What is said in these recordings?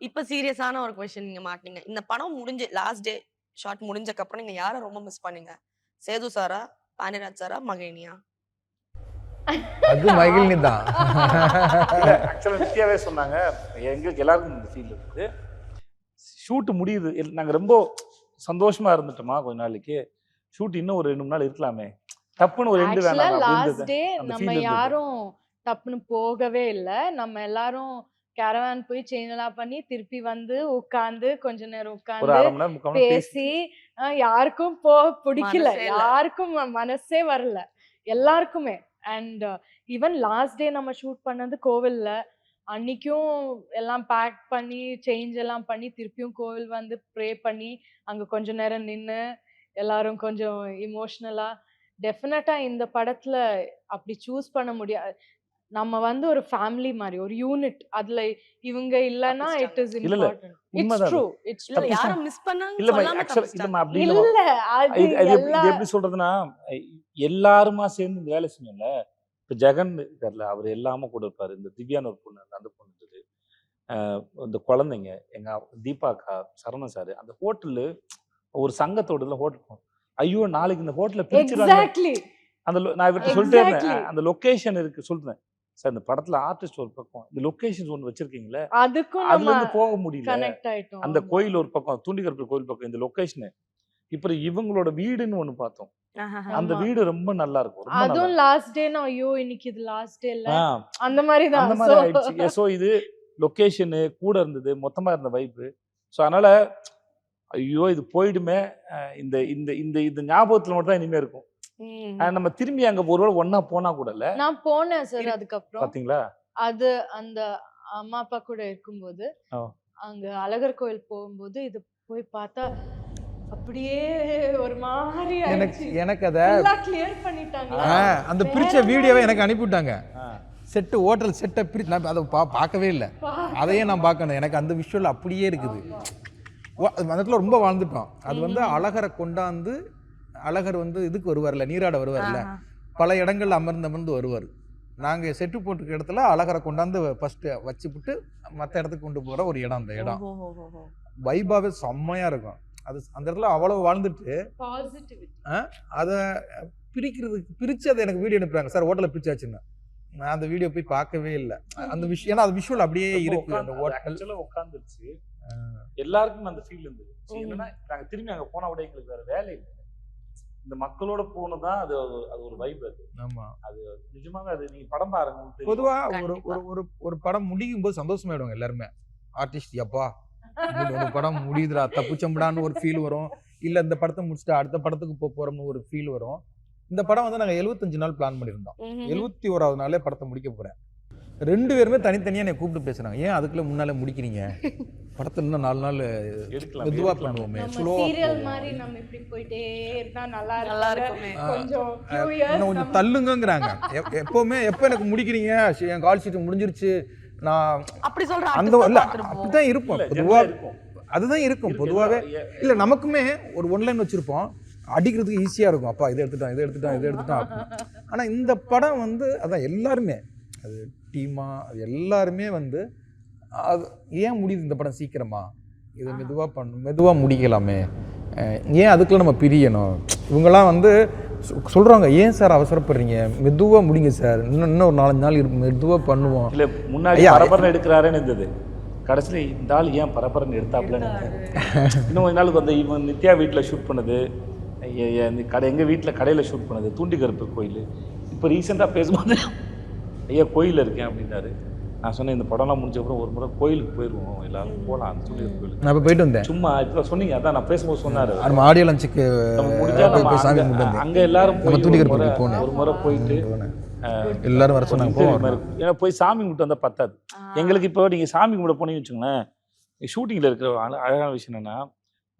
இப்ப சீரியஸான ஒரு கொஸ்டின் நீங்க மாட்டீங்க. இந்த படம் முடிஞ்சு லாஸ்ட் டே ஷாட் முடிஞ்சதுக்கு அப்புறம் நீங்க யார ரொம்ப மிஸ் பண்ணீங்க? சேது சாரா? பாண்டியராஜ் சாரா? மகிழினியா? அது மகிழினி தான். இல்ல ஆக்சுவலா நித்யாவே சொன்னாங்க. எங்களுக்கு எல்லாருக்கும் இந்த ஃபீல் இருக்குது. ஷூட் முடியுது. நாங்க ரொம்ப சந்தோஷமா இருந்துட்டோமா கொஞ்ச நாளைக்கு. ஷூட் இன்னும் ஒரு 2 3 நாள் இருக்கலாமே. டப்புன்னு ஒரு எண்டு ஆக்சுவலா வேணாம் லாஸ்ட் அப்படின்றது. டே அந்த நம்ம ஃபீல் இருந்தது. யாரும் டப்புன்னு போகவே இல்ல. நம்ம எல்லாரும் கேரவான் போய் சேஞ்ச் எல்லாம் பண்ணி திருப்பி வந்து உட்கார்ந்து கொஞ்ச நேரம் ஒரு உட்கார்ந்து 1/2 மணி நேரம் 3/4 மணி நேரம் பேசி பேசி யாருக்கும் பிடிக்கல. மனசே இல்ல. யாருக்கும் மனசே வரல. எல்லாருக்குமே. அண்ட் ஈவன் லாஸ்ட் டே நம்ம ஷூட் பண்ணது கோவில்ல. அன்னைக்கும் எல்லாம் பேக் பண்ணி சேஞ்ச் எல்லாம் பண்ணி திருப்பியும் கோவில் வந்து ப்ரே பண்ணி அங்க கொஞ்ச நேரம் நின்னு எல்லாரும் கொஞ்சம் இமோஷனலா டெஃபினட்டா இந்த படத்துல அப்படி சூஸ் பண்ண முடியாது. நம்ம வந்து ஒரு ஃபேமிலி மாதிரி ஒரு யூனிட். அதுல இவங்க இல்லனா இட் இஸ் இல்ல, இல்ல. இம்பார்ட்டன்ட். இட்ஸ் உண்மைதான் ட்ரூ. அது. இட்ஸ் இல்ல ட்ரூ. யார மிஸ் பண்ணாங்கன்னு இல்ல சொல்லாம ஆக்சுவலா இல்ல தப்பிச்சிட்டாங்க. அப்படி இல்ல. இல்ல அது இது எல்லா எப்படி சொல்றதுன்னா எல்லாருமா சேர்ந்து இந்த வேலை செஞ்சோம்ல. இப்ப ஜெகன் இருக்கார்ல அவர் எல்லாமே கூட இருப்பாரு. இந்த திவ்யான்னு ஒரு பொண்ணு அந்த பொண்ணு இருந்தது. இந்த குழந்தைங்க எங்க தீபா அக்கா, சரவணன் சார் அந்த ஹோட்டலு ஒரு சங்கத்தோட ஹோட்டல் போனோம். ஐயோ நாளைக்கு இந்த ஹோட்டல பிரிச்சிருவாங்க. எக்ஸாக்ட்லி அந்த நான் இவர்கிட்ட சொல்லிட்டே Exactly. இருந்தேன். அந்த லொகேஷன் இருக்கு சொல்றேன். சார் இந்த படத்துல ஆர்டிஸ்ட் ஒரு பக்கம் இந்த லொகேஷன்ஸ் ஒன்று வச்சிருக்கீங்களே அதுக்கும் அதுல நம்ம இருந்து போக முடியல. கனெக்ட் ஆயிட்டோம். அந்த ஆமா. கோயில் ஒரு பக்கம் தூண்டிகருப்பு கோயில் பக்கம் இந்த லொகேஷன். இப்ப இவங்களோட வீடுன்னு ஒண்ணு பார்த்தோம். அந்த ஆமா. வீடு ரொம்ப நல்லா இருக்கும். ரொம்ப நல்லா அதுவும் லாஸ்ட் டேனா ஐயோ இன்னைக்கு இது லாஸ்ட் டே இல்ல இருக்கும். அந்த மாதிரி தான். அந்த மாதிரி ஆயிடுச்சு. ஸோ இது லொகேஷனு கூட இருந்தது மொத்தமா இருந்த வைப்பு. ஸோ அதனால ஐயோ இது போயிடுமே இந்த இந்த இந்த இந்த ஞாபகத்துல மட்டும் தான் இனிமே இருக்கும். நம்ம திரும்பி அங்க ஒருவேளை ஒண்ணா போனா கூட இல்ல. நான் போனேன் சார் அதுக்கப்புறம். பாத்தீங்களா? அது அந்த அம்மா அப்பா கூட இருக்கும்போது அங்க அழகர் கோயில் போகும்போது இது போய் பார்த்தா அப்படியே ஒரு மாதிரி எனக்கு அத கிளியர் பண்ணிட்டாங்க. அந்த பிரிச்ச வீடியோவை எனக்கு அனுப்பிவிட்டாங்க. செட்டு ஹோட்டல் செட்டை நான் அதை பார்க்கவே இல்லை. அதையே நான் பார்க்கணும். எனக்கு அந்த விஷுவல் அப்படியே இருக்குது. அந்த இடத்துல ரொம்ப வாழ்ந்துட்டோம். அது வந்து அழகரை கொண்டாந்து அழகர் வந்து இதுக்கு வருவார்ல, நீராட வருவார்ல, பல இடங்கள்ல அமர்ந்து வருவார். நாங்கள் செட்டு போட்டுக்க இடத்துல அழகரை கொண்டாந்து ஃபர்ஸ்ட் வச்சுவிட்டு மற்ற இடத்துக்கு கொண்டு போகிற ஒரு இடம். அந்த இடம் வைபாவே செம்மையாக இருக்கும். அது அந்த இடத்துல அவ்வளோ வாழ்ந்துட்டு அதை பிரித்து அதை எனக்கு வீடியோ அனுப்புறாங்க. சார் ஹோட்டலில் பிரிச்சாச்சுன்னு. நான் அந்த வீடியோ போய் பார்க்கவே இல்லை. அந்த விஷயம் ஏன்னா அது விஷுவல் அப்படியே இருக்கு. அந்த ஹோட்டல் உட்காந்துருச்சு. எல்லாருக்கும் அந்த ஃபீல் இருந்தது. என்னன்னா நாங்கள் திரும்பி அங்கே போனா கூட எங்களுக்கு வேற வேலை இல்லை. இந்த மக்களோட போனதான் அது அது ஒரு வைப். அது ஆமா, அது நிஜமாவே அது நீங்க படம் பாருங்க. பொதுவா ஒரு படம் முடியும் போது சந்தோஷமாயிடுவாங்க எல்லாருமே. ஆர்டிஸ்ட் அப்பா ஒரு படம் முடியுதுடா தப்புச்சம்படான்னு ஒரு ஃபீல் வரும். இல்ல இந்த படத்தை முடிச்சுட்டு அடுத்த படத்துக்கு போறோம்னு ஒரு ஃபீல் வரும். இந்த படம் வந்து நாங்க 75 நாள் பிளான் பண்ணியிருந்தோம். 71வது நாளே படத்தை முடிக்க போறேன். 2 பேருமே தனித்தனியா என்னை கூப்பிட்டு பேசுறாங்க. ஏன் அதுக்குள்ள முன்னாலே முடிக்கிறீங்க? படத்தை இன்னும் 4 நாள் மெதுவா பண்ணுவோமே, சீரியல் மாதிரி நம்ம இப்படி போயிட்டே இருந்தா நல்லா இருக்குமே. கொஞ்சம் இன்னும் கொஞ்சம் தள்ளுங்கங்கறாங்க. எப்பவுமே எப்ப எனக்கு முடிக்கிறீங்க? என் கால் ஷீட் முடிஞ்சிருச்சு. நான் அப்படி சொல்றேன். அந்த இல்ல அப்படிதான் இருப்போம் பொதுவா. அதுதான் இருக்கும் பொதுவாவே. இல்ல நமக்குமே ஒரு ஒன்லைன் வச்சிருப்போம். அடிக்கிறதுக்கு ஈஸியா இருக்கும். அப்பா இதை எடுத்துட்டான். ஆனா இந்த படம் வந்து அதான் எல்லாருமே அது டீமா அது எல்லாருமே வந்து அது ஏன் முடியுது இந்த படம் சீக்கிரமா? இதை மெதுவா முடிக்கலாமே. ஏன் அதுக்குள்ள நம்ம பிரியணும்? இவங்கெல்லாம் வந்து சொல்றாங்க ஏன் சார் அவசரப்படுறீங்க? மெதுவா முடிங்க சார். இன்னும் ஒரு 4-5 நாள் மெதுவா பண்ணுவோம். இல்ல முன்னாடி பரபரன்னு எடுக்கிறாருன்னு இருந்தது. கடைசியில இந்த ஆள் ஏன் பரபரன்னு எடுத்தாப்லன்னு இன்னும் கொஞ்ச நாளுக்கு வந்து இவன் நித்யா வீட்டில் ஷூட் பண்ணது, எங்கள் வீட்டில் கடையில் ஷூட் பண்ணது, தூண்டிகருப்பு கோயில். இப்போ ரீசெண்டாக பேசும்போது ஐயா கோயிலில் இருக்கேன் அப்படின்னாரு. நான் சொன்னேன் இந்த படம்லாம் முடிஞ்ச அப்புறம் ஒரு முறை கோயிலுக்கு போயிடுவோம், எல்லாரும் போகலாம் அந்த தூண்டிகர் கோயிலுக்கு. நான் இப்போ போயிட்டு வந்தேன். சும்மா இப்போ சொன்னீங்க, அதான் நான் பேசும்போது சொன்னார். நம்ம ஆடியோ லஞ்சுக்கு அங்கே எல்லாரும் தூண்டிகர் போனோம். ஒரு முறை போயிட்டு எல்லாரும் வர சொன்னாங்க. ஏன்னா போய் சாமி கும்பிட்டு வந்தால் பத்தாது எங்களுக்கு. இப்போ நீங்கள் சாமி கும்பிட போனீங்கன்னு வச்சுங்களேன், ஷூட்டிங்கில் இருக்கிற அழகான விஷயம் என்னென்னா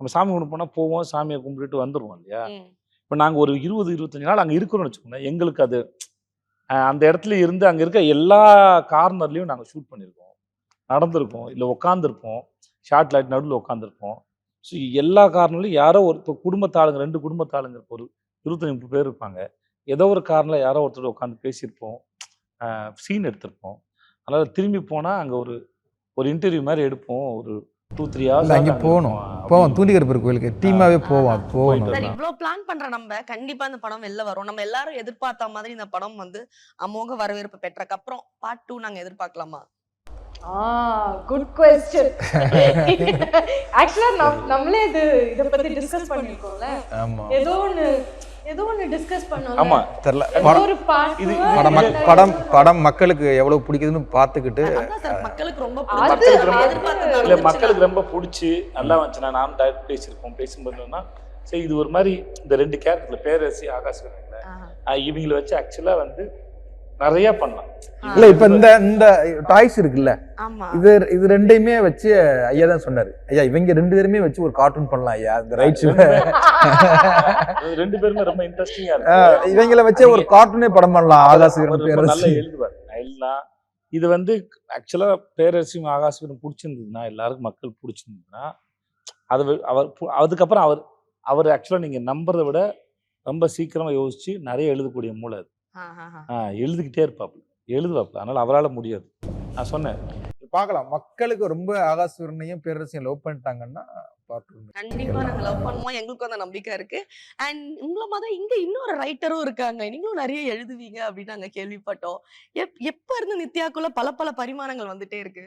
நம்ம சாமி கும்பிட போனால் போவோம், சாமியை கும்பிட்டுட்டு வந்துடுவோம் இல்லையா. இப்போ நாங்கள் ஒரு 20-25 நாள் அங்கே இருக்கிறோம்னு வச்சுக்கோங்களேன். எங்களுக்கு அது அந்த இடத்துல இருந்து அங்கே இருக்க எல்லா கார்னர்லையும் நாங்கள் ஷூட் பண்ணியிருக்கோம், நடந்திருக்கோம், இல்லை உட்காந்துருப்போம், ஷார்ட் லைட் நடுவில் உட்காந்துருப்போம். ஸோ எல்லா கார்னர்லையும் யாரோ ஒரு இப்போ குடும்பத்தாளுங்க 2 குடும்பத்தாளுங்க ஒரு 25-30 பேர் இருப்பாங்க. ஏதோ ஒரு காரில் யாரோ ஒருத்தர் உட்காந்து பேசியிருப்போம், சீன் எடுத்திருப்போம். அதனால் திரும்பி போனால் அங்கே ஒரு ஒரு இன்டர்வியூ மாதிரி எடுப்போம், ஒரு 2-3 இல்ல, ஹவர்ஸ் அங்கே போவோம் தூண்டிகருப்பர் கோயிலுக்கு டீமாவே போவோம் போகணும். சார் இவ்ளோ பிளான் பண்ற நம்ம கண்டிப்பா இந்த படம் வெளில வரும். நம்ம எல்லாரும் எதிர்பார்த்த மாதிரி இந்த படம் வந்து அமோக வரவேற்பு பெற்றக்கு அப்புறம் பார்ட் 2 நாங்க எதிர்பார்க்கலாமா? Good question. ஆக்சுவலா நம்மளே இத பத்தி டிஸ்கஸ் பண்ணிருக்கோம்ல. ஆமா, ஏதோ ஒன்னு டிஸ்கஸ் பண்ணோம்ல. ஆமா தெரியல. ஒரு பார்ட் இது படம் மக்களுக்கு எவ்வளவு பிடிக்குதுன்னு பார்த்துக்கிட்டு அதான் சார் மக்களுக்கு ரொம்ப மக்களுக்கு ரொம்ப எதிர்பார்த்தது இல்ல மக்களுக்கு ரொம்ப பிடிச்சி நல்லா வந்துச்சுன்னா நானும் டைரக்ட் பேசியிருக்கோம். பேசும்போதுன்னா சரி இது ஒரு மாதிரி இந்த 2 கேரக்டர்ல பேரரசி ஆகாஷ் இவங்களை வச்சு ஆக்சுவலா வந்து நிறைய பண்ணலாம். இல்ல இப்ப இந்த டாய்ஸ் இருக்குல்ல, ஆமா இது ரெண்டையுமே வச்சு ஐயா தான் சொன்னாரு, ஐயா இவங்க 2 பேருமே வச்சு ஒரு கார்ட்டூன் பண்ணலாம் ஐயா, இந்த ரைட்ஸ் 2 பேருமே ரொம்ப இன்ட்ரெஸ்டிங்கா இருக்கு. இவங்களை வச்சு ஒரு கார்ட்டூனே படம் பண்ணலாம். ஆகாஷ் நல்லா எழுதுவார். எல்லாம் இது வந்து ஆக்சுவலா பேரரசியும் ஆகாஷும் பிடிச்சிருந்ததுன்னா எல்லாருக்கும் மக்கள் பிடிச்சிருந்ததுன்னா அதுக்கப்புறம் அவர் ஆக்சுவலா நீங்க நம்புறதை விட ரொம்ப சீக்கிரமா யோசிச்சு நிறைய எழுதக்கூடிய மூளை அது. எழுதிக்கிட்டே இருப்பாப்ல, எழுதுவாப்ல. அதனால அவரால் முடியாது. நான் சொன்னேன் பார்க்கலாம். மக்களுக்கு ரொம்ப ஆகாசூரனையும் பேரரசையும் லவ் பண்ணிட்டாங்கன்னா கண்டிப்பா நாங்க லவ் பண்ணுவோம். எங்களுக்கும் அந்த நம்பிக்கை இருக்கு. அண்ட் உங்களை மாதிரி இங்க இன்னொரு ரைட்டரும் இருக்காங்க, நீங்களும் நிறைய எழுதுவீங்க அப்படின்னு நாங்க கேள்விப்பட்டோம். எப்ப இருந்து நித்யாக்குள்ள பல பரிமாணங்கள் வந்துட்டே இருக்கு?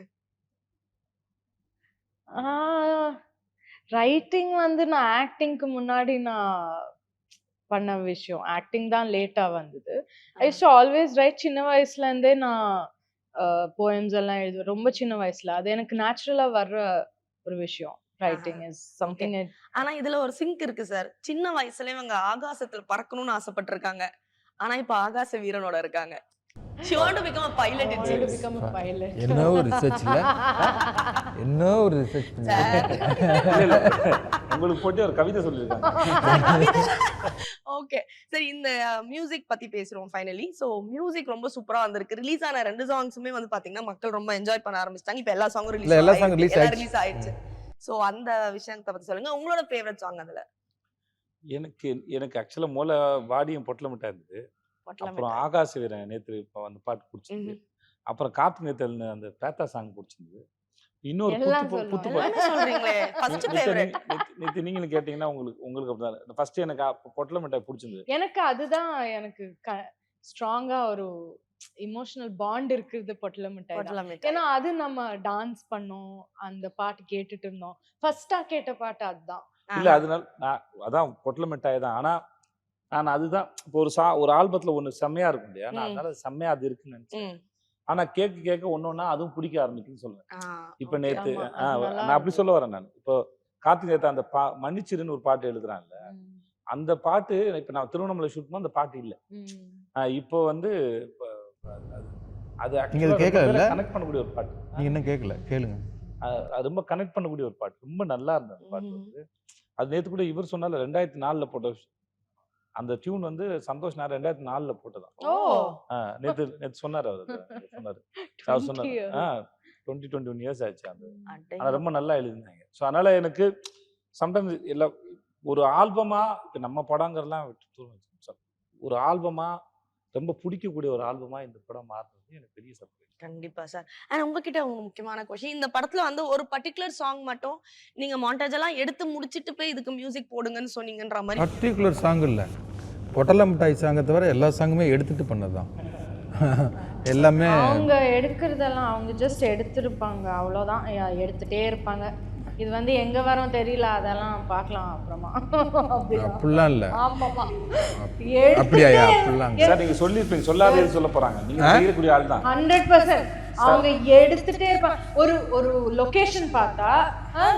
ரைட்டிங் வந்து நான் ஆக்டிங்க்கு முன்னாடி நான் பண்ண விஷயம். ஆக்டிங் தான் லேட்டா வந்தது. ஐ யூஸ்ட் டு ஆல்வேஸ் ரைட். சின்ன வயசுல இருந்தே நான் போயம்ஸ் எல்லாம் எழுதுவேன், ரொம்ப சின்ன வயசுல. அது எனக்கு நேச்சுரலா வர்ற ஒரு விஷயம். Writing is something. ஆனா இதுல ஒரு சிங்க் இருக்கு சார். சின்ன வயசுல இவங்க ஆகாசத்துல பறக்கணும்னு ஆசைப்பட்டிருக்காங்க, ஆனா இப்ப ஆகாச வீரனோட இருக்காங்க. She want to become a pilot. It seems. become a pilot. என்ன ஒரு ரிசர்ச்ல உங்களுக்கு போட்டு ஒரு கவிதை சொல்லியிருக்காங்க. ஓகே சரி, இந்த மியூசிக் பத்தி பேசுறோம் ஃபைனலி. சோ மியூசிக் ரொம்ப சூப்பரா வந்திருக்கு. ரிலீஸ் ஆன 2 சாங்ஸுமே வந்து பாத்தீங்கன்னா மக்கள் ரொம்ப என்ஜாய் பண்ண ஆரம்பிச்சிட்டாங்க. இப்ப எல்லா சாங்கும் ரிலீஸ் ஆயிடுச்சு. சோ அந்த விஷயத்தை பத்தி சொல்லுங்க. உங்களோட ஃபேவரட் சாங் அதுல? எனக்கு ஆக்சுவலா மூல வாடியும் பொட்டல மிட்டாய் இருந்தது. அப்புறம் ஆகாஷ் வீரன் நேத்து இப்ப அந்த பாட்டு பிடிச்சிருந்தது. அப்புறம் காத்து நேத்தல் அந்த பேத்தா சாங் பிடிச்சிருந்தது. இன்னொரு புத்து நேத்து நீங்களும் கேட்டீங்கன்னா உங்களுக்கு அப்படிதான். ஃபர்ஸ்ட் எனக்கு பொட்டல மிட்டாய் பிடிச்சிருந்தது. எனக்கு அதுதான் எனக்கு ஸ்ட்ராங்கா ஒரு இமோஷனல் பாண்ட் இருக்குது பொட்டல மிட்டாய். ஏன்னா அது நம்ம டான்ஸ் பண்ணோம், அந்த பாட்டு கேட்டுட்டு இருந்தோம். ஃபர்ஸ்டா கேட்ட பாட்டு அதுதான். இல்ல அதனால அதான் பொட்டல மிட்டாய் தான். ஆனா நான் அதுதான் இப்போ ஒரு ஆல்பத்துல ஒண்ணு செம்மையா இருக்கும் இல்லையா, நான் அதனால செம்மையா அது இருக்குன்னு நினைச்சேன். ஆனா கேட்க ஒன்னொன்னா அதுவும் பிடிக்க ஆரம்பிக்குன்னு சொல்லுவேன். இப்ப நேத்து நான் அப்படி சொல்ல வரேன். நான் இப்போ கார்த்திக் நேத்து அந்த மன்னிச்சிருன்னு ஒரு பாட்டு எழுதுறான்ல, அந்த பாட்டு இப்ப நான் திருவண்ணாமலை ஷூட் பண்ண அந்த பாட்டு இல்ல. இப்போ வந்து அது கனெக்ட் பண்ணக்கூடிய ஒரு பாட்டு. நீங்க என்ன கேட்கல, கேளுங்க. அது ரொம்ப கனெக்ட் பண்ணக்கூடிய ஒரு பாட்டு, ரொம்ப நல்லா இருந்தது அந்த பாட்டு வந்து. அது நேத்து கூட இவர் சொன்னால 2004 போட்ட அந்த டியூன் வந்து சந்தோஷ் நான் 2004 போட்டதான். நேத்து சொன்னாரு அவர் சொன்னாரு 20-21 இயர்ஸ் ஆச்சு. அது ரொம்ப நல்லா எழுதினாங்க. ஸோ அதனால எனக்கு சம்டைம்ஸ் எல்லாம் ஒரு ஆல்பமா இப்போ நம்ம படங்கிறலாம் ஒரு ஆல்பமா ரொம்ப பிடிக்கக்கூடிய ஒரு ஆல்பமா இந்த படம் மாறுறது எனக்கு பெரிய சர்ப்ரைஸ். கண்டிப்பா சார். ஆனா உங்ககிட்ட ஒரு முக்கியமான கொஸ்டின். இந்த படத்துல வந்து ஒரு பர்టిక్యులர் சாங் மட்டும் நீங்க மாண்டேஜ் எல்லாம் எடுத்து முடிச்சிட்டு போய் இதுக்கு மியூசிக் போடுங்கன்னு சொன்னீங்கன்ற மாதிரி. பர்టిక్యులர் சாங் இல்ல, பொட்டல மிட்டாய் சாங்கை தவிர எல்லா சாங்குமே எடுத்துட்டு பண்ணதுதான். எல்லாமே அவங்க எடுக்கிறதெல்லாம் அவங்க ஜஸ்ட் எடுத்துருப்பாங்க, அவ்வளோதான். எடுத்துட்டே இருப்பாங்க. இது வந்து எங்க வரோம் தெரியல, அதெல்லாம் பார்க்கலாம் அப்புறமா. அப்படிலாம் இல்ல. ஆமாமா அப்படியா? அப்படிலாம் சார் நீங்க சொல்லிருப்பீங்க, சொல்லாதே சொல்ல போறாங்க. நீங்க செய்யக்கூடிய ஆள் தான் 100%. அவங்க எடுத்துட்டே இருப்பாங்க. ஒரு லொகேஷன் பார்த்தா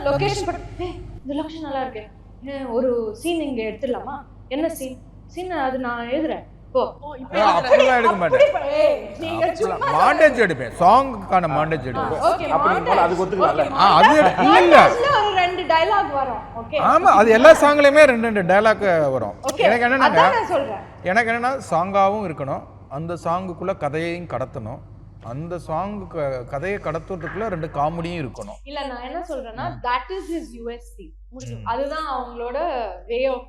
லொகேஷன் இந்த லொகேஷன் நல்லா இருக்கு, ஒரு சீன் இங்க எடுத்துடலாமா, என்ன சீன் அது நான் எழுதுறேன் போ. அப்படிலாம் எடுக்க மாட்டேன், மாண்டேஜ் எடுப்பேன், சாங்குக்கான மாண்டேஜ் எடுப்பேன். அதுக்கு ஒத்துக்கலாம்ல? அது இல்ல, ஒரு 2 டயலாக் வரும். ஓகே ஆமா, அது எல்லா சாங்லயுமே 2 டயலாக் வரும். எனக்கு சொல்றேன், எனக்கு என்னன்னா சாங்காவும் இருக்கணும், அந்த சாங்குக்குள்ள கதையையும் கடத்தணும், அந்த சாங் கதையை கடத்துறதுக்குள்ள 2 காமெடியும் இருக்கணும். இல்ல நான் என்ன சொல்றேன்னா that is his USP. அதுதான் அவங்களோட வே ஆஃப்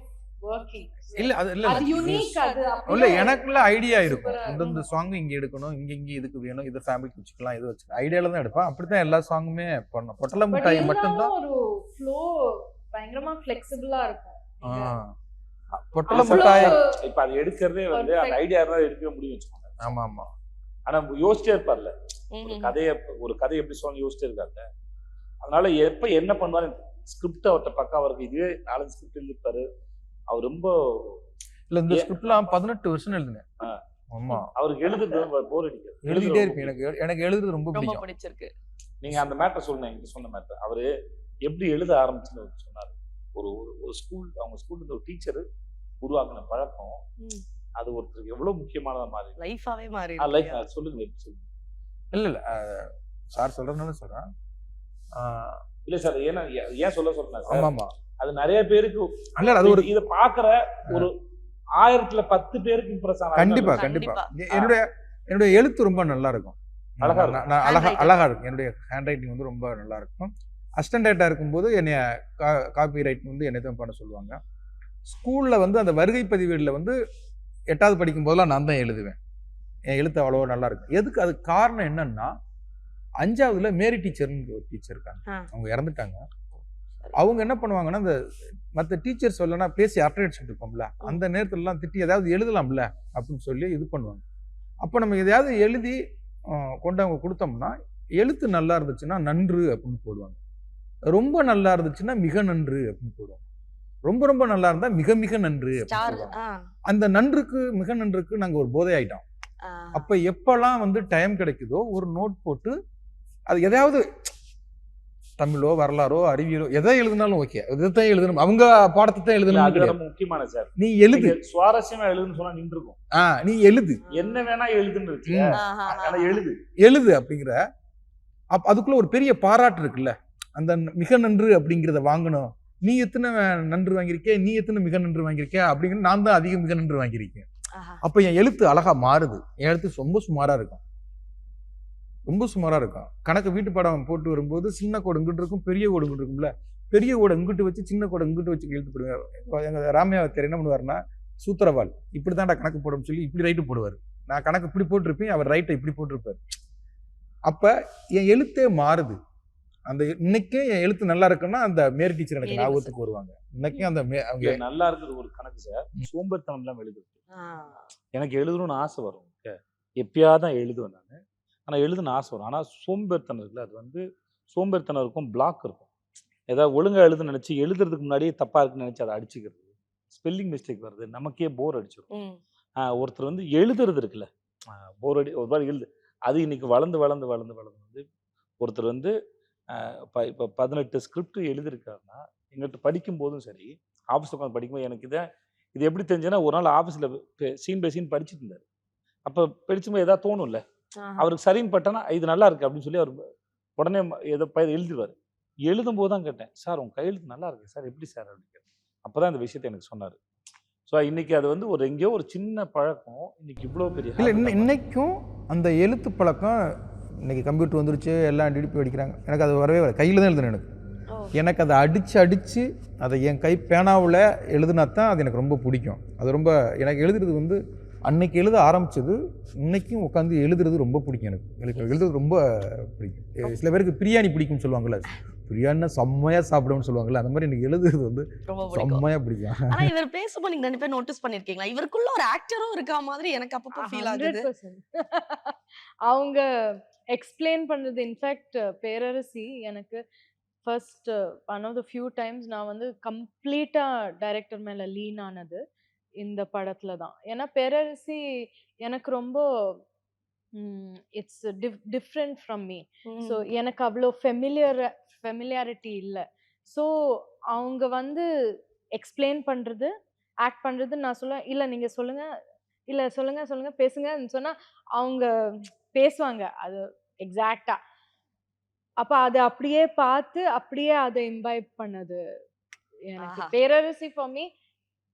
working. இல்ல அது இல்ல அது யூனிக். அது இல்ல அப்படியே எனக்குள்ள ஐடியா இருக்கும். சூப்பரா இந்த சாங் இங்க எடுக்கணும், இங்க இதுக்கு வேணும், இது ஃபேமிலிக்கு வச்சுக்கலாம், இது வச்சுக்கலாம். ஐடியால தான் எடுப்பேன். அப்படிதான் எல்லா சாங்குமே பண்ணோம். பொட்டல பட் மிட்டாய் மட்டும் தான் ஒரு ஃப்ளோ பயங்கரமா ஃப்ளெக்சிபிளா இருக்கும். பொட்டல அவ்வளவு மிட்டாய். இப்ப அது எடுக்கிறதே வந்து அந்த ஐடியா இருந்தா எடுக்கவே முடியும் வச்சுக்கோங்க. ஆமா ஆமா. ஆனா யோசிச்சே இருப்பார்ல, ம். ஒரு கதை எப்படி சொல்லணும் யோசிச்சே இருக்காருல்ல. அதனால எப்ப என்ன பண்ணுவாரு, ஸ்கிரிப்ட் அவர்கிட்ட பக்காவா இருக்கு. இதுவே 4 ஸ்கிரிப்ட் எழுதிருப்பாரு அவர். ரொம்ப இல்ல இந்த ஸ்கிரிப்ட்லாம் 18 வருஷம் எழுதுனேன். ஆமா. அவருக்கு எழுதுறது போர் அடிக்காது. எழுதிட்டே இருப்பேன். எனக்கு எழுதுறது ரொம்ப ரொம்ப பிடிக்கும். பிடிச்சிருக்கு. நீங்க அந்த மேட்டர் சொல்லுங்க, நீங்க சொன்ன மேட்டர். அவரு எப்படி எழுத ஆரம்பிச்சுன்னு சொன்னாரு. ஒரு ஸ்கூல், அவங்க ஸ்கூல்ல ஒரு டீச்சர் உருவாக்குன பழக்கம் ம். அது ஒருத்தருக்கு எவ்வளவு முக்கியமானதா மாறி லைஃபாவே மாறி லைஃப். சொல்லுங்க எப்படி சொல்லுங்க. இல்ல சார் சொல்றதுனால சொல்றேன். இல்ல சார், ஏன் சொல்ல சொல்றேன் ஆமா ஆமா. அது நிறைய பேருக்கு இல்ல அது ஒரு இத பாக்குற ஒரு 1000ல 10 பேருக்கு இம்ப்ரெஸ் ஆனா கண்டிப்பா கண்டிப்பா. கண்டிப்பா. என்னுடைய எழுத்து ரொம்ப நல்லா இருக்கும். அழகா இருக்கும். நான் அழகா இருக்கும். என்னுடைய ஹேண்ட் ரைட்டிங் வந்து ரொம்ப நல்லா இருக்கும். அசிஸ்டன்ட் ரைட்டா இருக்கும்போது என்னைய காப்பி ரைட்டிங் வந்து என்னை தான் பண்ண சொல்லுவாங்க. ஸ்கூல்ல வந்து அந்த வருகை பதிவேடுல வந்து 8வது படிக்கும் போதெல்லாம் நான் தான் எழுதுவேன். என் எழுத்து அவ்வளோ நல்லா இருக்கும். எதுக்கு அதுக்கு காரணம் என்னன்னா, 5வதுல மேரி டீச்சர்னு ஒரு டீச்சர் இருக்காங்க. அவங்க இறந்துட்டாங்க. அவங்க என்ன பண்ணுவாங்கன்னா, அந்த மற்ற டீச்சர்ஸ் சொல்லனா பேசி ஆஃப்டர் அடிச்சுட்டு இருப்போம்ல, அந்த நேரத்துலலாம் திட்டி ஏதாவது எழுதலாம்ல அப்படின்னு சொல்லி இது பண்ணுவாங்க. அப்போ நம்ம எதையாவது எழுதி கொண்டு அவங்க கொடுத்தோம்னா, எழுத்து நல்லா இருந்துச்சுன்னா நன்று அப்படின்னு போடுவாங்க. ரொம்ப நல்லா இருந்துச்சுன்னா மிக நன்று அப்படின்னு போடுவாங்க. ரொம்ப ரொம்ப நல்லா இருந்தா மிக மிக நன்று அப்படின்னு சொல்லுவாங்க. அந்த நன்றுக்கு மிக நன்றுக்கு நாங்க ஒரு போதை ஆயிட்டோம். அப்ப எப்பெல்லாம் வந்து டைம் கிடைக்குதோ ஒரு நோட் போட்டு அது எதையாவது தமிழோ வரலாறோ அறிவியலோ எதை எழுதினாலும் ஓகே, இதைத்தான் எழுதணும், அவங்க பாடத்தை தான் எழுதணும். அது ரொம்ப முக்கியமான சார். நீ எழுது, சுவாரஸ்யமா எழுதுன்னு சொன்னா நின்றுக்கும். நீ எழுது, என்ன வேணா எழுதுன்னு இருக்கு. ஆனா எழுது அப்படிங்கிற அதுக்குள்ள ஒரு பெரிய பாராட்டு இருக்குல்ல. அந்த மிக நன்று அப்படிங்கிறத வாங்கணும். நீ எத்தனை நன்று வாங்கியிருக்கே, நீ எத்தனை மிக நன்று வாங்கியிருக்கே அப்படிங்கிற நான் தான் அதிக மிக நன்று வாங்கியிருக்கேன். அப்ப என் எழுத்து அழகா மாறுது. என் எழுத்து ரொம்ப சுமாரா இருக்கும். ரொம்ப சுமாரா இருக்கும். கணக்கு வீட்டு பாடம் போட்டு வரும்போது சின்ன கோடு இங்கிட்டு இருக்கும், பெரிய கோடு இங்கிட்டு இருக்கும்ல. பெரிய கோடை இங்கிட்டு வச்சு சின்ன கோடை இங்கிட்டு வச்சு எழுத்து போடுவேன். எங்க ராமையாவத்தர் என்ன பண்ணுவாருன்னா, சூத்திரவாள் இப்படி தான்டா கணக்கு போடும் சொல்லி இப்படி ரைட்டு போடுவார். நான் கணக்கு இப்படி போட்டிருப்பேன், அவர் ரைட்டை இப்படி போட்டிருப்பார். அப்ப என் எழுத்தே மாறுது. அந்த இன்னைக்கே என் எழுத்து நல்லா இருக்குன்னா அந்த மேரி டீச்சர் எனக்கு ஞாபகத்துக்கு வருவாங்க. இன்னைக்கும் அந்த அவங்க நல்லா இருக்குது ஒரு கணக்கு சார். சோம்பேறித்தனம் எல்லாம் எழுதுறது. எனக்கு எழுதணும்னு ஆசை வரும். எப்பயாதான் எழுதுவேன் நான். ஆனா எழுதுன்னு ஆசை வரும். ஆனா சோம்பேறித்தனம் இருக்குல்ல, அது வந்து சோம்பேறித்தனம் இருக்கும், பிளாக் இருக்கும். ஏதாவது ஒழுங்கா எழுதுன்னு நினைச்சு எழுதுறதுக்கு முன்னாடியே தப்பா இருக்குன்னு நினைச்சு அதை அடிச்சுக்கிறது, ஸ்பெல்லிங் மிஸ்டேக் வருது, நமக்கே போர் அடிச்சிடும். ஒருத்தர் வந்து எழுதுறது இருக்குல்ல, போர் அடி ஒரு மாதிரி எழுது. அது இன்னைக்கு வளர்ந்து வளர்ந்து வளர்ந்து வளர்ந்து வந்து ஒருத்தர் வந்து இப்போ 18 ஸ்கிரிப்ட் எழுதியிருக்காருன்னா, எங்கள்கிட்ட படிக்கும் போதும் சரி, ஆஃபீஸில் உட்காந்து படிக்கும்போது எனக்கு இது எப்படி தெரிஞ்சுன்னா, ஒரு நாள் ஆஃபீஸில் சீன் பை சீன் படிச்சுட்டு இருந்தார். அப்போ படிச்சும்போது எதாவது தோணும்ல, அவருக்கு சரின்னு பட்டனா இது நல்லா இருக்கு அப்படின்னு சொல்லி அவர் உடனே ஏதோ எழுதிடுவார். எழுதும் போது தான் கேட்டேன், சார் உங்கள் கையெழுத்து நல்லா இருக்கு சார், எப்படி சார் அப்படின்னு கேட்டேன். அப்போ தான் இந்த விஷயத்தை எனக்கு சொன்னார். ஸோ இன்னைக்கு அது வந்து ஒரு எங்கேயோ ஒரு சின்ன பழக்கம் இன்னைக்கு இவ்வளோ பெரிய இல்லை. இன்னைக்கும் அந்த எழுத்து பழக்கம் இன்னைக்கு கம்ப்யூட்டர் வந்துருச்சு, எல்லாம் டிடிபி அடிக்கிறாங்க. எனக்கு அது வரவே வர கையில் தான் எழுதணும். எனக்கு அதை அடித்து அதை என் கை பேனாவில் எழுதுனா தான் அது எனக்கு ரொம்ப பிடிக்கும். அது ரொம்ப எனக்கு எழுதுறது வந்து அன்னைக்கு எழுத ஆரம்பிச்சது இன்னைக்கும் உட்காந்து எழுதுறது ரொம்ப பிடிக்கும். எனக்கு எழுதுறது ரொம்ப பிடிக்கும். சில பேருக்கு பிரியாணி பிடிக்கும்னு சொல்லுவாங்கல்ல, பிரியாணினா செம்மையா சாப்பிடும்னு சொல்லுவாங்கல்ல, அந்த மாதிரி எனக்கு எழுதுறது வந்து செம்மையா பிடிக்கும். ஆனா இவர் பேசும்போது நீங்க 2 பேர் நோட்டீஸ் பண்ணிருக்கீங்களா, இவருக்குள்ள ஒரு ஆக்டரும் இருக்கா மாதிரி எனக்கு அப்பப்போ ஃபீல் ஆகுது. அவங்க எக்ஸ்பிளைன் பண்றது, இன்ஃபேக்ட் பேரரசி எனக்கு first one of the few times நான் வந்து கம்ப்ளீட்டா டைரக்டர் மேல லீன் ஆனது இந்த படத்துல தான். ஏன்னா பேரரசி எனக்கு ரொம்ப it's different from me. So எனக்கு அவ்வளோ ஃபெமிலியாரிட்டி இல்லை. ஸோ அவங்க வந்து எக்ஸ்பிளைன் பண்றது, ஆக்ட் பண்றது, நான் சொல்லுவேன் இல்லை நீங்க சொல்லுங்க, இல்லை சொல்லுங்க பேசுங்கன்னு சொன்னா அவங்க பேசுவாங்க அது எக்ஸாக்டா. அப்ப அதை அப்படியே பார்த்து அப்படியே அதை இம்பைப் பண்ணது எனக்கு பேரரசி. ஃபார் மீ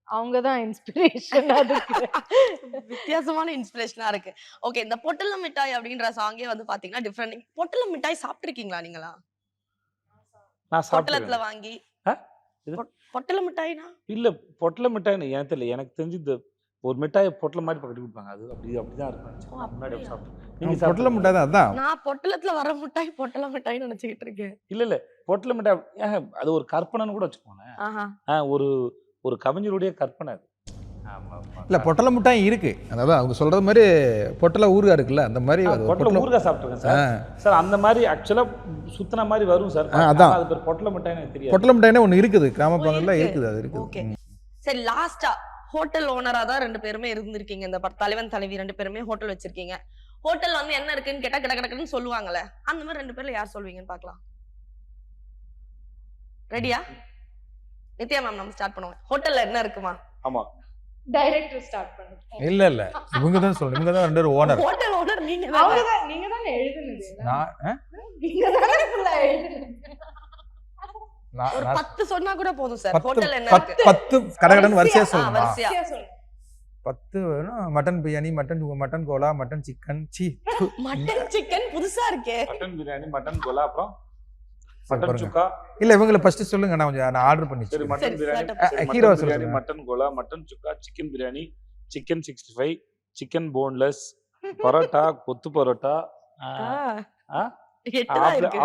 அவங்க தான் இன்ஸ்பிரேஷன். அதுக்கு வித்தியாசமான இன்ஸ்பிரேஷனா இருக்கு. ஓகே, இந்த பொட்டல மிட்டாய் அப்படின்ற சாங்கே வந்து பாத்தீங்கன்னா டிஃபரெண்ட். பொட்டல மிட்டாய் சாப்பிட்டிருக்கீங்களா நீங்களா? நான் பொட்டலத்துல வாங்கி பொட்டல மிட்டாய்னா இல்ல பொட்டல மிட்டாய்னு எனக்கு தெரியல. எனக்கு தெரிஞ்சு இந்த ஒரு மிட்டாயை பொட்டல மாதிரி கட்டி கொடுப்பாங்க. அது அப்படிதான் இருக்கும். நான் முன்னாடி அப்படியா? சாப்பிட்டேன். நீங்க பொட்டல சாப்பிட்டீங்களா? மிட்டாய் தான் அதான். நான் பொட்டலத்துல வர மிட்டாய் பொட்டல மிட்டாய்னு நினைச்சுக்கிட்டு இருக்கேன். இல்ல பொட்டல மிட்டாய் அது ஒரு கற்பனைன்னு கூட வச்சுக்கோங்களேன். ஆஹா. ஒரு ஒரு கவிஞருடைய கற்பனை அது. ஆமா. இல்ல பொட்டல மிட்டாய் இருக்கு. அதாவது அவங்க சொல்றது மாதிரி பொட்டல ஊறுகாய் இருக்குல்ல அந்த மாதிரி அது ஒரு பொட்டல ஊறுகாய் சாப்பிட்டுருக்கேன் சார். சார் அந்த மாதிரி ஆக்சுவலா சுத்தின மாதிரி வரும் சார். அதான். அது பேர் பொட்டல மிட்டாய்னு எனக்கு தெரியாது. பொட்டல மிட்டாய்னே ஒன்று இருக்குது கிராமப்புறங்கள்ல இருக்குது அது ஓகே. இருக்குது. சரி லாஸ்டா ஹோட்டல் ஓனரா தான் 2 பேருமே இருந்திருக்கீங்க. இந்த தலைவன் தலைவி 2 பேருமே ஹோட்டல் வச்சிருக்கீங்க. ஹோட்டல் வந்து என்ன இருக்குன்னு கேட்டா கடகடன்னு சொல்லுவாங்கல்ல. அந்த மாதிரி 2 பேர்ல யார் சொல்வீங்கன்னு பார்க்கலாம். ரெடியா? நித்யா மேம் நம்ம ஸ்டார்ட் பண்ணுவோம். ஹோட்டல்ல என்ன இருக்குமா? ஆமா. டைரக்டர் ஸ்டார்ட் பண்ணுங்க. இல்ல இவங்க தான் சொல்லுங்க. இவங்க தான் 2 பேரும் ஓனர். ஹோட்டல் ஓனர் நீங்க நீங்க தான் எழுதுனது. நான் நீங்க தான் ஃபுல்லா எழுதுனது. ஒரு 10 சொன்னா கூட போதும் சார். 10 ஹோட்டல் என்ன இருக்கு? 10 கடகடன் வரிசையா சொல்லணுமா? வரிசையா. 10 மட்டன் பிரியாணி, மட்டன் கோலா, மட்டன் சிக்கன், மட்டன் சிக்கன் புதுசா இருக்கே. மட்டன் பிரியாணி, மட்டன் கோலா, அப்புறம் மட்டன் சுக்கா. இல்ல இவங்கள ஃபர்ஸ்ட் சொல்லுங்க. நான் ஆர்டர் பண்ணி சரி mutton biryani, hero mutton biryani, சொல்லுங்க. மட்டன் கோலா, மட்டன் சுக்கா, chicken biryani, chicken 65, chicken boneless, parotta, கொத்து பரோட்டா,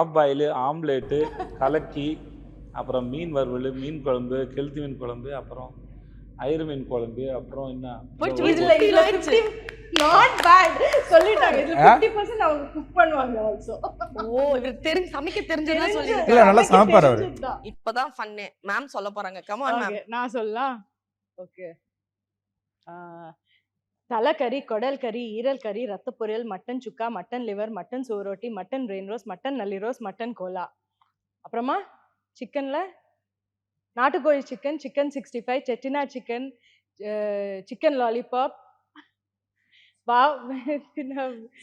ஆஃப் பாயில், ஆம்லேட்டு, கலக்கி, அப்புறம் மீன் வறுவல், மீன் குழம்பு, கெளுத்தி மீன் குழம்பு, அப்புறம் ஐரு மீன் குழம்பு, அப்புறம் என்ன நாட் பேட் சொல்லிட்டாங்க. இதுல 50% அவங்க குக் பண்ணுவாங்க ஆல்சோ. ஓ இவருக்கு சமைக்க தெரிஞ்சதா சொல்லி. இல்ல நல்லா சமைப்பாரு அவரு. இப்பதான் ஃபன் மேம் சொல்ல போறாங்க. Come on ma'am. நான் சொல்லலாம். ஓகே. தலைக்கறி, குடல் கறி, ஈரல் கறி, ரத்த பொரியல், மட்டன் சுக்கா, மட்டன் லிவர், மட்டன் சோரோட்டி, மட்டன் ரெயின் ரோஸ், மட்டன் நல்லி ரோஸ், மட்டன் கோலா. அப்புறமா சிக்கன்ல நாட்டுக்கோழி chicken, chicken 65, Chettinad chicken, chicken lollipop,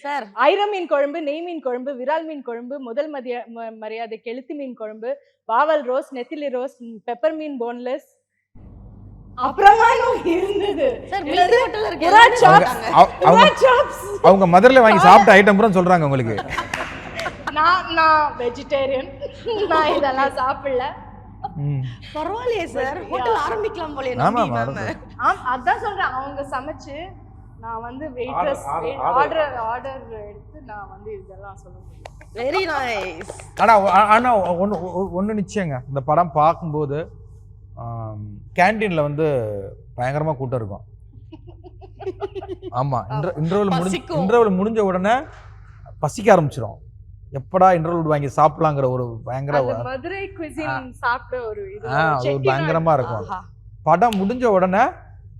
sir ஐர மீன் குழம்பு, நெய் மீன் குழம்பு, விரால் மீன் குழம்பு, முதல் மரியாதை கெளுத்தி மீன் குழம்பு, வாவல் ரோஸ், நெத்திலி ரோஸ், பெப்பர் மீன் போன்லெஸ். அப்புறமா இருந்தது சார் மிலிட்டரி ஹோட்டல்ல இருக்கு. அவங்க மதர்ல வாங்கி சாப்பிட்ட ஐட்டம் பூரா சொல்றாங்க உங்களுக்கு. நான் வெஜிடேரியன். நான் இதெல்லாம் சாப்பிடல. பரவாயில்லையே சார். ஹோட்டல் ஆரம்பிக்கலாம் போலயே ஆமா நம்ம. அதான் சொல்றேன். அவங்க சமைச்சு நான் வந்து வெயிட்ரஸ் ஆர்டர் எடுத்து நான் வந்து இதெல்லாம் சொல்ல முடியும். Very nice. ஆனா ஒண்ணு நிச்சயங்க. இந்த படம் பார்க்கும்போது கேண்டீன்ல வந்து பயங்கரமா கூட்டம் இருக்கும். ஆமா இன்டர்வல் முடிஞ்ச உடனே பசிக்க ஆரம்பிச்சிடும். எப்படா இன்டர்வல் வாங்கி சாப்பிடலாங்கிற ஒரு பயங்கர மதுரை குசின் சாப்பிட ஒரு அது பயங்கரமா இருக்கும். படம் முடிஞ்ச உடனே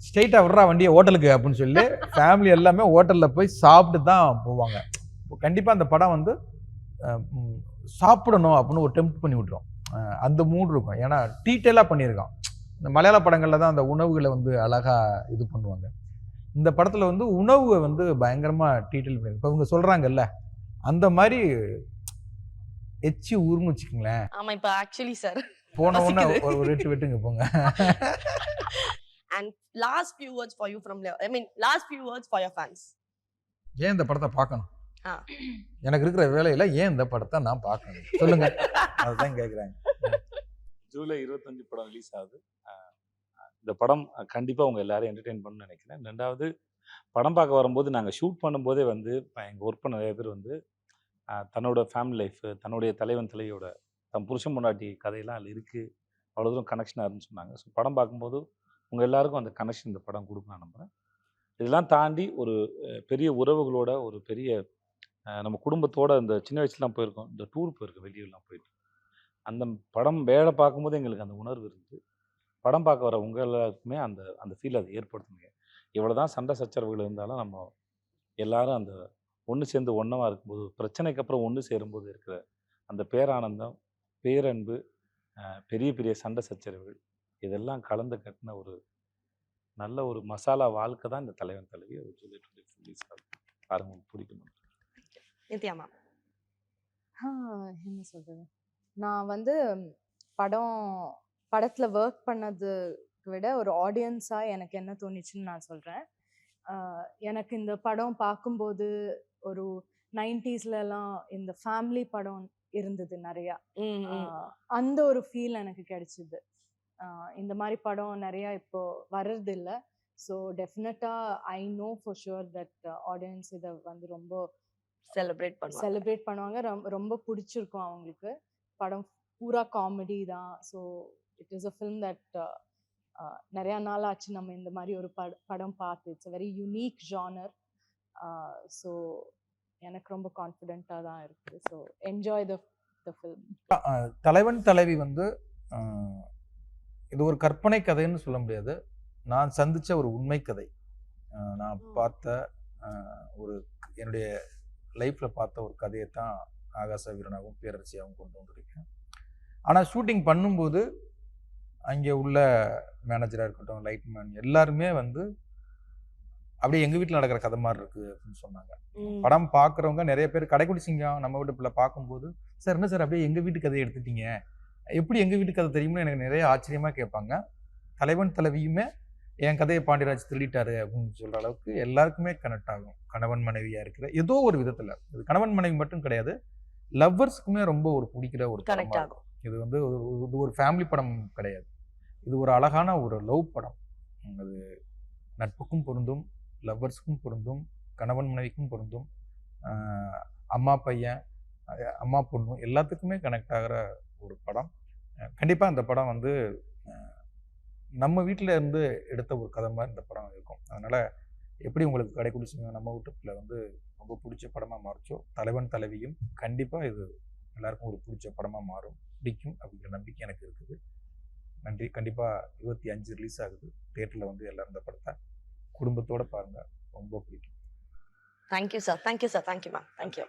ஸ்ட்ரெயிட்டா விடுறா வண்டியை ஹோட்டலுக்கு அப்படின்னு சொல்லி ஃபேமிலி எல்லாமே ஹோட்டல்ல போய் சாப்பிட்டு தான் போவாங்க. கண்டிப்பா அந்த படம் வந்து சாப்பிடணும் அப்படின்னு ஒரு டெம்ப்ட் பண்ணி விட்டுரும். அந்த மூட் இருக்கும். ஏன்னா டீட்டெயிலாக பண்ணியிருக்கான். இந்த மலையாள படங்களில் தான் அந்த உணவுகளை வந்து அழகா இது பண்ணுவாங்க. இந்த படத்தில் வந்து உணவை வந்து பயங்கரமாக டீட்டெயில் பண்ணி இப்போ இவங்க சொல்கிறாங்கல்ல அந்த மாதிரி எச்சி ஊர்னு வச்சுக்கோங்களேன். ஆமா இப்போ ஆக்சுவலி சார் போன உடனே ஒரு வெட்டுங்க போங்க. And last few words for you from last few words for your fans. ஏன் இந்த படத்தை பார்க்கணும்? எனக்கு இருக்கிற வேலையில ஏன் இந்த படத்தை நான் பார்க்கணும் சொல்லுங்க. அதுதான் கேட்குறாங்க. ஜூலை 25 படம் ரிலீஸ் ஆகுது. இந்த படம் கண்டிப்பாக உங்கள் எல்லாரும் என்டர்டெயின் பண்ணணும்னு நினைக்கிறேன். 2வது படம் பார்க்க வரும்போது நாங்கள் ஷூட் பண்ணும்போதே வந்து எங்கள் ஒர்க் பண்ண நிறைய பேர் வந்து தன்னோட ஃபேமிலி லைஃப், தன்னுடைய தலைவன் தலையோட தன் புருஷன் முன்னாடி கதையெல்லாம் அதில் இருக்குது, அவ்வளோ தூரம் கனெக்ஷனாக இருந்துன்னு சொன்னாங்க. ஸோ படம் பார்க்கும்போது உங்கள் எல்லாருக்கும் அந்த கனெக்ஷன் இந்த படம் கொடுக்க நான் நம்புகிறேன். இதெல்லாம் தாண்டி ஒரு பெரிய உறவுகளோட ஒரு பெரிய நம்ம குடும்பத்தோட இந்த சின்ன வயசுலாம் போயிருக்கோம், இந்த டூர் போயிருக்கோம், வெளியெல்லாம் போயிட்டு அந்த படம் வேலை பார்க்கும்போது எங்களுக்கு அந்த உணர்வு இருந்தது. படம் பார்க்க வர உங்கள் எல்லாருக்குமே அந்த அந்த ஃபீல் அதை ஏற்படுத்துங்க. எவ்வளோ தான் சண்டை சச்சரவுகள் இருந்தாலும் நம்ம எல்லாரும் அந்த ஒன்று சேர்ந்து ஒன்றா இருக்கும்போது, பிரச்சனைக்கு அப்புறம் ஒன்று சேரும்போது இருக்கிற அந்த பேரானந்தம், பேரன்பு, பெரிய பெரிய சண்டை சச்சரவுகள் இதெல்லாம் கலந்து கட்டின ஒரு நல்ல ஒரு மசாலா வாழ்க்கை தான் இந்த தலைவன் தலைவி. ஒரு ஜூலை 25 ரிலீஸ் ஆகுது. பாருங்க பிடிக்கும். நித்யா மேம் என்ன சொல்றது, நான் வந்து படத்துல ஒர்க் பண்ணதுக்கு விட ஒரு ஆடியன்ஸா எனக்கு என்ன தோணுச்சுன்னு நான் சொல்றேன். எனக்கு இந்த படம் பார்க்கும்போது ஒரு 90ஸ்லாம் இந்த ஃபேமிலி படம் இருந்தது நிறையா. அந்த ஒரு ஃபீல் எனக்கு கிடைச்சிது. இந்த மாதிரி படம் நிறைய இப்போ வர்றது இல்லை. ஸோ டெஃபினட்டாக I know for sure that audience இதை வந்து ரொம்ப செலிப்ரேட் பண்ணுவாங்க. ரொம்ப பிடிச்சிருக்கும் அவங்களுக்கு. படம் பூரா காமெடி தான். So it is a film that நிறையா நாள் ஆச்சு நம்ம இந்த மாதிரி ஒரு படம் பார்த்து. It's a very unique genre. So எனக்கு ரொம்ப கான்ஃபிடென்ட்டாக தான் இருக்குது. So enjoy the film. தலைவன் தலைவி வந்து இது ஒரு கற்பனை கதைன்னு சொல்ல முடியாது. நான் சந்தித்த ஒரு உண்மை கதை. நான் பார்த்த ஒரு என்னுடைய லைஃப்பில் பார்த்த ஒரு கதையை தான் ஆகாச வீரனாகவும் பேரரசியாகவும் கொண்டு வந்திருக்கேன். ஆனால் ஷூட்டிங் பண்ணும்போது அங்கே உள்ள மேனேஜராக இருக்கட்டும், லைட்மேன் எல்லாருமே வந்து அப்படியே எங்கள் வீட்டில் நடக்கிற கதை மாதிரி இருக்குது அப்படின்னு சொன்னாங்க. படம் பார்க்குறவங்க நிறைய பேர் கடைக்குடி சிங்கம் நம்ம வீட்டு பிள்ளை பார்க்கும்போது, சார் என்ன சார் அப்படியே எங்கள் வீட்டு கதையை எடுத்துட்டீங்க, எப்படி எங்கள் வீட்டு கதை தெரியும்னு எனக்கு நிறைய ஆச்சரியமாக கேட்பாங்க. தலைவன் தலைவியுமே என் கதையை பாண்டியராஜ் திருடிட்டாரு அப்படின்னு சொல்கிற அளவுக்கு எல்லாருக்குமே கனெக்ட் ஆகும். கணவன் மனைவியாக இருக்கிற ஏதோ ஒரு விதத்தில், இது கணவன் மனைவி மட்டும் கிடையாது, லவ்வர்ஸுக்குமே ரொம்ப ஒரு பிடிக்கிற ஒரு படம் ஆகும். இது வந்து ஒரு ஃபேமிலி படம் கிடையாது, இது ஒரு அழகான ஒரு லவ் படம். அது நட்புக்கும் பொருந்தும், லவ்வர்ஸுக்கும் பொருந்தும், கணவன் மனைவிக்கும் பொருந்தும், அம்மா பையன் அம்மா பொண்ணு எல்லாத்துக்குமே கனெக்ட் ஆகிற ஒரு படம். கண்டிப்பாக இந்த படம் வந்து நம்ம வீட்டில் இருந்து எடுத்த ஒரு கதை மாதிரி இந்த படம் இருக்கும். அதனால் எப்படி உங்களுக்கு கடைக்குடி சிங்கம் நம்ம வீட்டுல வந்து ரொம்ப பிடிச்ச படமாக மாறிச்சோ, தலைவன் தலைவியும் கண்டிப்பாக இது எல்லாருக்கும் ஒரு பிடிச்ச படமாக மாறும், பிடிக்கும் அப்படிங்கிற நம்பிக்கை எனக்கு இருக்குது. நன்றி. கண்டிப்பாக 25 ரிலீஸ் ஆகுது. தியேட்டரில் வந்து எல்லாரும் இந்த படத்தை குடும்பத்தோடு பாருங்கள், ரொம்ப பிடிக்கும். Thank you sir. Thank you sir. Thank you ma'am. Thank you.